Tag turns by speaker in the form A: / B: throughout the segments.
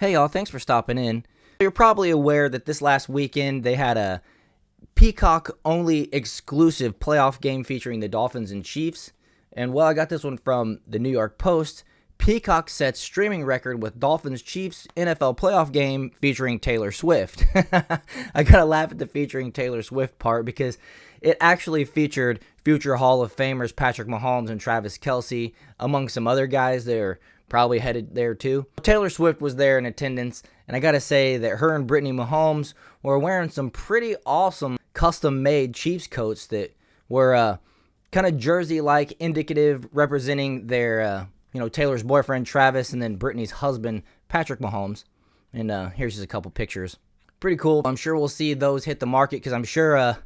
A: Hey y'all, thanks for stopping in. You're probably aware that this last weekend they had a Peacock only exclusive playoff game featuring the Dolphins and Chiefs. And I got this one from the New York Post. Peacock sets streaming record with Dolphins Chiefs NFL playoff game featuring Taylor Swift. I gotta laugh at the featuring Taylor Swift part because it actually featured future Hall of Famers Patrick Mahomes and Travis Kelce, among some other guys that are probably headed there too. Taylor Swift was there in attendance, and I gotta say that her and Brittany Mahomes were wearing some pretty awesome custom-made Chiefs coats that were kind of jersey-like, indicative, representing their, Taylor's boyfriend Travis and then Brittany's husband Patrick Mahomes. And here's just a couple pictures. Pretty cool. I'm sure we'll see those hit the market because I'm sure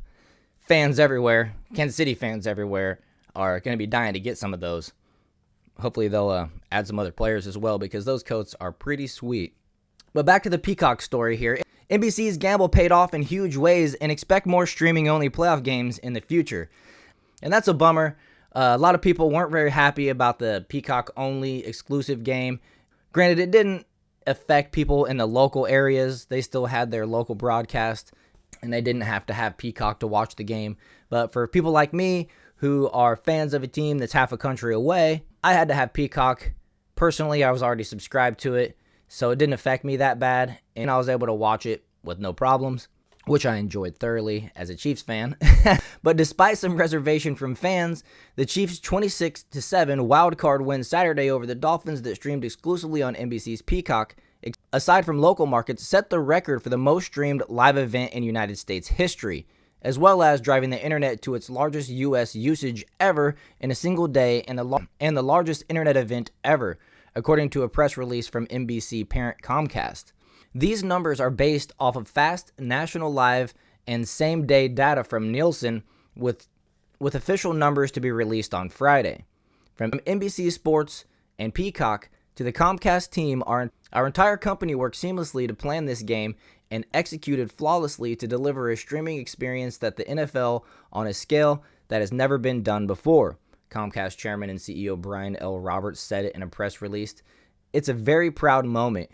A: fans everywhere, Kansas City fans everywhere, are going to be dying to get some of those. Hopefully they'll add some other players as well because those coats are pretty sweet. But back to the Peacock story here. NBC's gamble paid off in huge ways and expect more streaming-only playoff games in the future. And that's a bummer. A lot of people weren't very happy about the Peacock-only exclusive game. Granted, it didn't affect people in the local areas. They still had their local broadcast, and they didn't have to have Peacock to watch the game. But for people like me who are fans of a team that's half a country away, I had to have Peacock. Personally, I was already subscribed to it, so it didn't affect me that bad, and I was able to watch it with no problems, which I enjoyed thoroughly as a Chiefs fan. But despite some reservation from fans, the Chiefs' 26-7 wildcard win Saturday over the Dolphins that streamed exclusively on NBC's Peacock, aside from local markets, set the record for the most streamed live event in United States history, as well as driving the internet to its largest U.S. usage ever in a single day and the largest internet event ever, according to a press release from NBC parent Comcast. These numbers are based off of fast national live and same-day data from Nielsen, with official numbers to be released on Friday. From NBC Sports and Peacock to the Comcast team, our entire company worked seamlessly to plan this game and executed flawlessly to deliver a streaming experience that the NFL on a scale that has never been done before, Comcast chairman and CEO Brian L. Roberts said it in a press release. It's a very proud moment.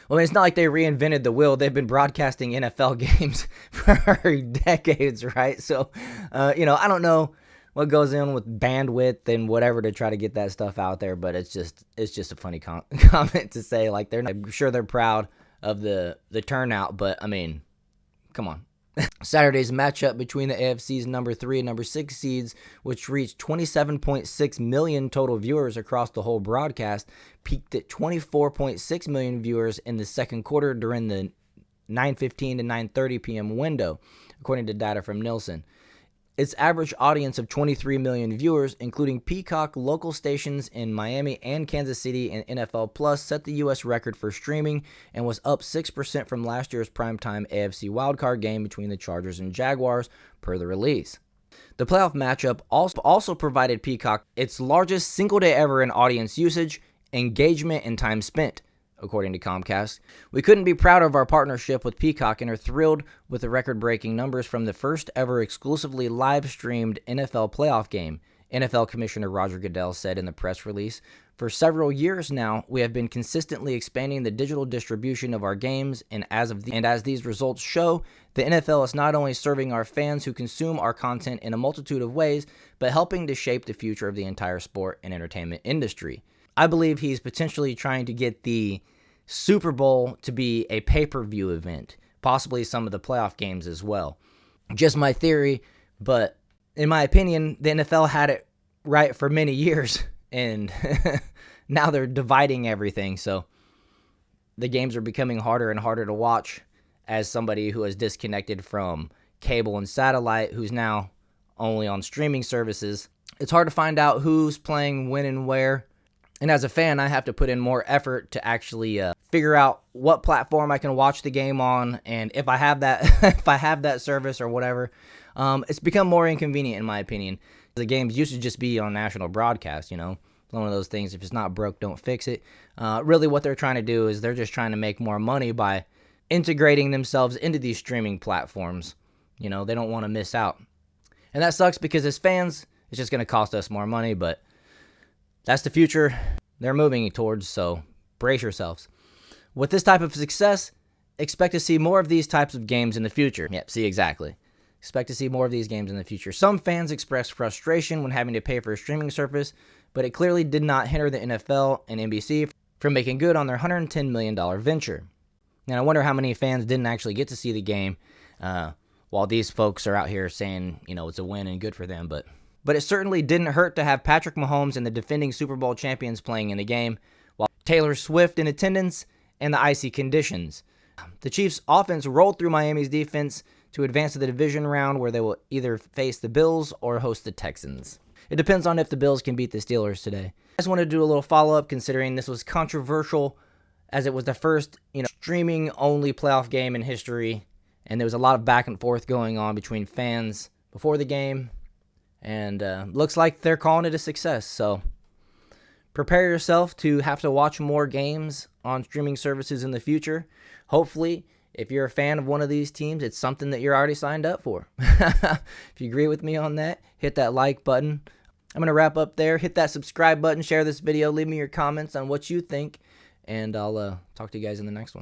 A: Well, it's not like they reinvented the wheel. They've been broadcasting NFL games for decades, right? So, I don't know what goes in with bandwidth and whatever to try to get that stuff out there, but it's just a funny comment to say. Like, I'm sure they're proud of the turnout, but I mean, come on. Saturday's matchup between the AFC's number 3 and number 6 seeds, which reached 27.6 million total viewers across the whole broadcast, peaked at 24.6 million viewers in the second quarter during the 9:15 to 9:30 p.m. window, according to data from Nielsen. Its average audience of 23 million viewers, including Peacock local stations in Miami and Kansas City and NFL Plus, set the U.S. record for streaming and was up 6% from last year's primetime AFC wildcard game between the Chargers and Jaguars, per the release. The playoff matchup also provided Peacock its largest single day ever in audience usage, engagement, and time spent, according to Comcast. We couldn't be prouder of our partnership with Peacock and are thrilled with the record-breaking numbers from the first ever exclusively live-streamed NFL playoff game, NFL Commissioner Roger Goodell said in the press release. For several years now, we have been consistently expanding the digital distribution of our games, and as these results show, the NFL is not only serving our fans who consume our content in a multitude of ways, but helping to shape the future of the entire sport and entertainment industry. I believe he's potentially trying to get the Super Bowl to be a pay-per-view event, possibly some of the playoff games as well. Just my theory, but in my opinion, the NFL had it right for many years, and now they're dividing everything, so the games are becoming harder and harder to watch as somebody who has disconnected from cable and satellite, who's now only on streaming services. It's hard to find out who's playing when and where. And as a fan, I have to put in more effort to actually figure out what platform I can watch the game on, and if I have that service or whatever. It's become more inconvenient in my opinion. The games used to just be on national broadcast, It's one of those things, if it's not broke, don't fix it. Really what they're trying to do is they're just trying to make more money by integrating themselves into these streaming platforms. They don't want to miss out. And that sucks because as fans, it's just going to cost us more money, but that's the future they're moving towards, so brace yourselves. With this type of success, expect to see more of these types of games in the future. Yep, see, exactly. Expect to see more of these games in the future. Some fans expressed frustration when having to pay for a streaming service, but it clearly did not hinder the NFL and NBC from making good on their $110 million venture. And I wonder how many fans didn't actually get to see the game while these folks are out here saying, it's a win and good for them. But it certainly didn't hurt to have Patrick Mahomes and the defending Super Bowl champions playing in the game, while Taylor Swift in attendance and the icy conditions. The Chiefs' offense rolled through Miami's defense to advance to the division round, where they will either face the Bills or host the Texans. It depends on if the Bills can beat the Steelers today. I just wanted to do a little follow-up, considering this was controversial, as it was the first streaming-only playoff game in history, and there was a lot of back and forth going on between fans before the game, and looks like they're calling it a success. So prepare yourself to have to watch more games on streaming services in the future. Hopefully, if you're a fan of one of these teams, it's something that you're already signed up for. If you agree with me on that, hit that like button. I'm going to wrap up there. Hit that subscribe button, share this video, leave me your comments on what you think, and I'll talk to you guys in the next one.